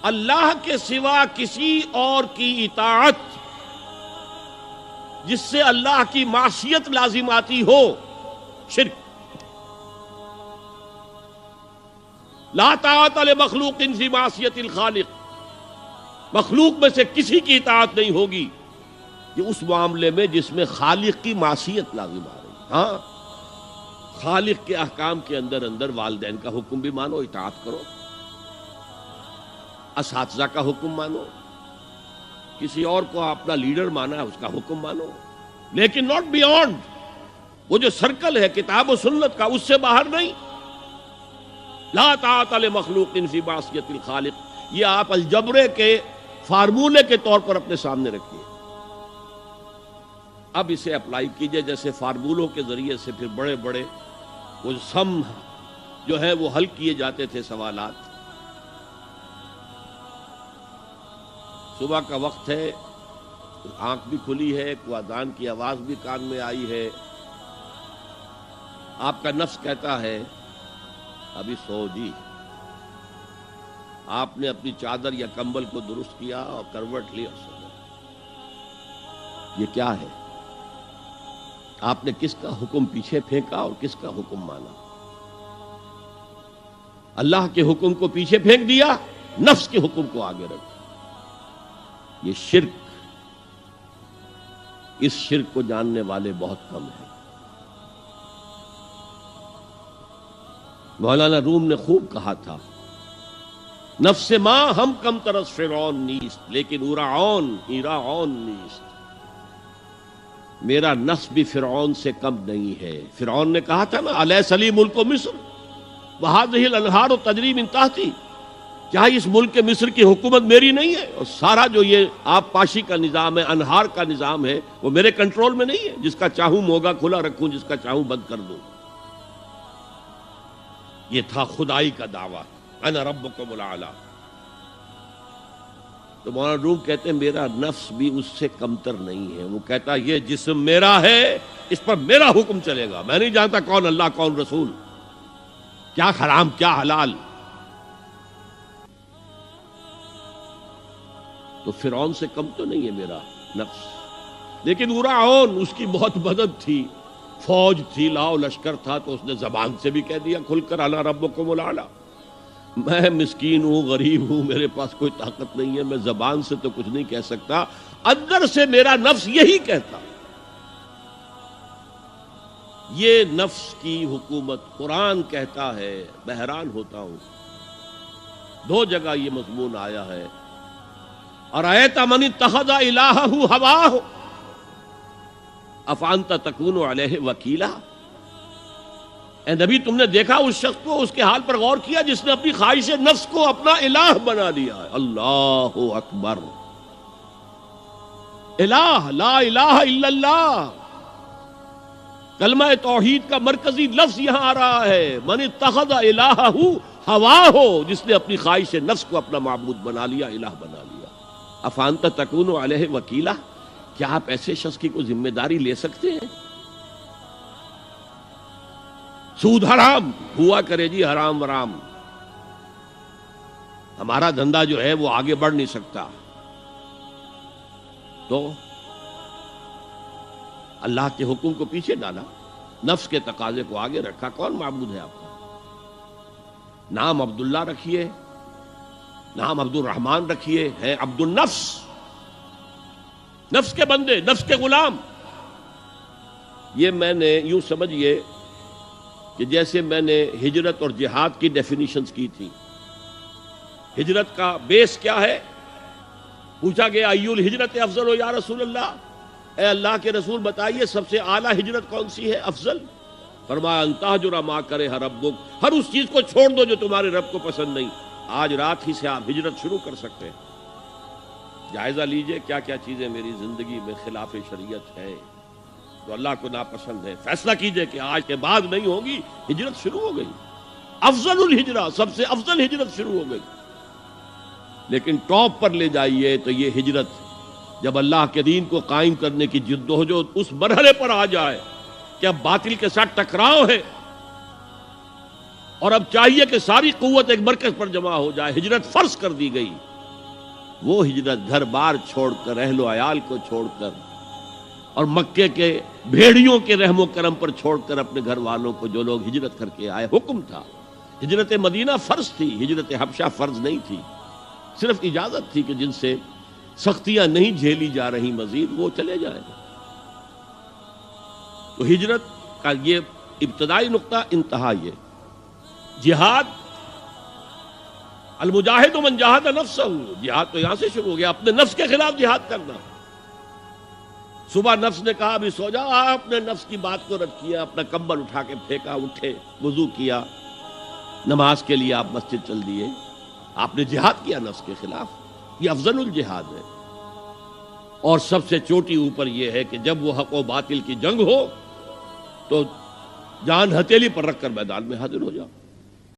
اللہ کے سوا کسی اور کی اطاعت جس سے اللہ کی معصیت لازم آتی ہو، شرک۔ لا طاعت لمخلوق فی معصیت الخالق، مخلوق میں سے کسی کی اطاعت نہیں ہوگی یہ اس معاملے میں جس میں خالق کی معصیت لازم آ رہی۔ ہاں، خالق کے احکام کے اندر والدین کا حکم بھی مانو، اطاعت کرو، اساتذہ کا حکم مانو، کسی اور کو اپنا لیڈر مانا ہے اس کا حکم مانو، لیکن ناٹ بیونڈ، وہ جو سرکل ہے کتاب و سنت کا اس سے باہر نہیں۔ لا طاعت لمخلوق فی معصیت الخالق، یہ آپ الجبرے کے فارمولے کے طور پر اپنے سامنے رکھیے، اب اسے اپلائی کیجئے۔ جیسے فارمولوں کے ذریعے سے پھر بڑے بڑے وہ سم جو ہے وہ حل کیے جاتے تھے سوالات۔ صبح کا وقت ہے، آنکھ بھی کھلی ہے، کوئی اذان کی آواز بھی کان میں آئی ہے، آپ کا نفس کہتا ہے ابھی سو جی۔ آپ نے اپنی چادر یا کمبل کو درست کیا اور کروٹ لی اور سو گئے۔ یہ کیا ہے؟ آپ نے کس کا حکم پیچھے پھینکا اور کس کا حکم مانا؟ اللہ کے حکم کو پیچھے پھینک دیا، نفس کے حکم کو آگے رکھا۔ یہ شرک، اس شرک کو جاننے والے بہت کم ہیں۔ مولانا روم نے خوب کہا تھا، نفس ماں ہم کم ترس فرعون نیست لیکن اورعون ایراعون نیست۔ میرا نفس بھی فرعون سے کم نہیں ہے۔ فرعون نے کہا تھا نا الیس لی ملک مصر وہذہ الانہار تجری من تحتی، کیا اس ملک مصر کی حکومت میری نہیں ہے؟ اور سارا جو یہ آب پاشی کا نظام ہے، انہار کا نظام ہے، وہ میرے کنٹرول میں نہیں ہے؟ جس کا چاہوں موگا کھلا رکھوں، جس کا چاہوں بند کر دوں۔ یہ تھا خدائی کا دعویٰ، انا ربکم الاعلی۔ تو مولانا روم کہتے ہیں میرا نفس بھی اس سے کمتر نہیں ہے۔ وہ کہتا یہ جسم میرا ہے، اس پر میرا حکم چلے گا، میں نہیں جانتا کون اللہ کون رسول، کیا حرام کیا حلال۔ تو فرعون سے کم تو نہیں ہے میرا نفس، لیکن اورعون اس کی بہت مدد تھی، فوج تھی، لاؤ لشکر تھا، تو اس نے زبان سے بھی کہہ دیا کھل کر انا ربکم الاعلی۔ میں مسکین ہوں، غریب ہوں، میرے پاس کوئی طاقت نہیں ہے، میں زبان سے تو کچھ نہیں کہہ سکتا، اندر سے میرا نفس یہی کہتا۔ یہ نفس کی حکومت قرآن کہتا ہے، میں حیران ہوتا ہوں، دو جگہ یہ مضمون آیا ہے، ارأیت من اتخذ الہہ ہواہ افانت تکون علیہ وکیلا۔ اے نبی تم نے دیکھا اس شخص کو، اس کے حال پر غور کیا جس نے اپنی خواہش نفس کو اپنا الہ بنا لیا ہے۔ اللہ اکبر، الہ، لا الہ الا اللہ، کلمہ توحید کا مرکزی لفظ یہاں آ رہا ہے، من اتخذ الہہ ہواہ، جس نے اپنی خواہش نفس کو اپنا معبود بنا لیا، الہ بنا لیا۔ افانت تکون علیہ وکیلا، کیا آپ ایسے شخص کی کوئی ذمہ داری لے سکتے ہیں؟ سود حرام ہوا کرے جی، حرام ورام، ہمارا دھندا جو ہے وہ آگے بڑھ نہیں سکتا، تو اللہ کے حکم کو پیچھے ڈالا، نفس کے تقاضے کو آگے رکھا۔ کون معبود ہے آپ کا؟ نام عبداللہ رکھیے، نام عبد الرحمن رکھیے، ہے عبد النفس، نفس کے بندے، نفس کے غلام۔ یہ میں نے یوں سمجھئے کہ جیسے میں نے ہجرت اور جہاد کی ڈیفینیشنز کی تھی۔ ہجرت کا بیس کیا ہے؟ پوچھا گیا ای الہجرت افضل یا رسول اللہ، اے اللہ کے رسول بتائیے سب سے اعلیٰ ہجرت کون سی ہے، افضل؟ فرمایا ان تہجر ما کرہ ربک، ہر اس چیز کو چھوڑ دو جو تمہارے رب کو پسند نہیں۔ آج رات ہی سے آپ ہجرت شروع کر سکتے ہیں۔ جائزہ لیجئے کیا کیا چیزیں میری زندگی میں خلاف شریعت ہے، جو اللہ کو ناپسند ہے، فیصلہ کیجئے کہ آج کے بعد نہیں ہوگی۔ ہجرت شروع ہو گئی، افضل الہجرہ، سب سے افضل ہجرت شروع ہو گئی۔ لیکن ٹاپ پر لے جائیے تو یہ ہجرت جب اللہ کے دین کو قائم کرنے کی جدوجہد اس مرحلے پر آ جائے کہ اب باطل کے ساتھ ٹکراؤ ہے اور اب چاہیے کہ ساری قوت ایک مرکز پر جمع ہو جائے، ہجرت فرض کر دی گئی، وہ ہجرت گھر بار چھوڑ کر، اہل و عیال کو چھوڑ کر، اور مکے کے بھیڑیوں کے رحم و کرم پر چھوڑ کر اپنے گھر والوں کو جو لوگ ہجرت کر کے آئے، حکم تھا۔ ہجرت مدینہ فرض تھی، ہجرت حبشہ فرض نہیں تھی، صرف اجازت تھی کہ جن سے سختیاں نہیں جھیلی جا رہی مزید وہ چلے جائیں۔ تو ہجرت کا یہ ابتدائی نقطہ، انتہا یہ جہاد، المجاہد من جاہد نفسہ، جہاد تو یہاں سے شروع ہو گیا، اپنے نفس کے خلاف جہاد کرنا۔ صبح نفس نے کہا ابھی سو جاؤ، آپ نے نفس کی بات کو رد کیا، اپنا کمبل اٹھا کے پھینکا، اٹھے، وضو کیا، نماز کے لیے آپ مسجد چل دیے، آپ نے جہاد کیا نفس کے خلاف۔ یہ افضل الجہاد ہے، اور سب سے چوٹی اوپر یہ ہے کہ جب وہ حق و باطل کی جنگ ہو تو جان ہتھیلی پر رکھ کر میدان میں حاضر ہو جاؤ۔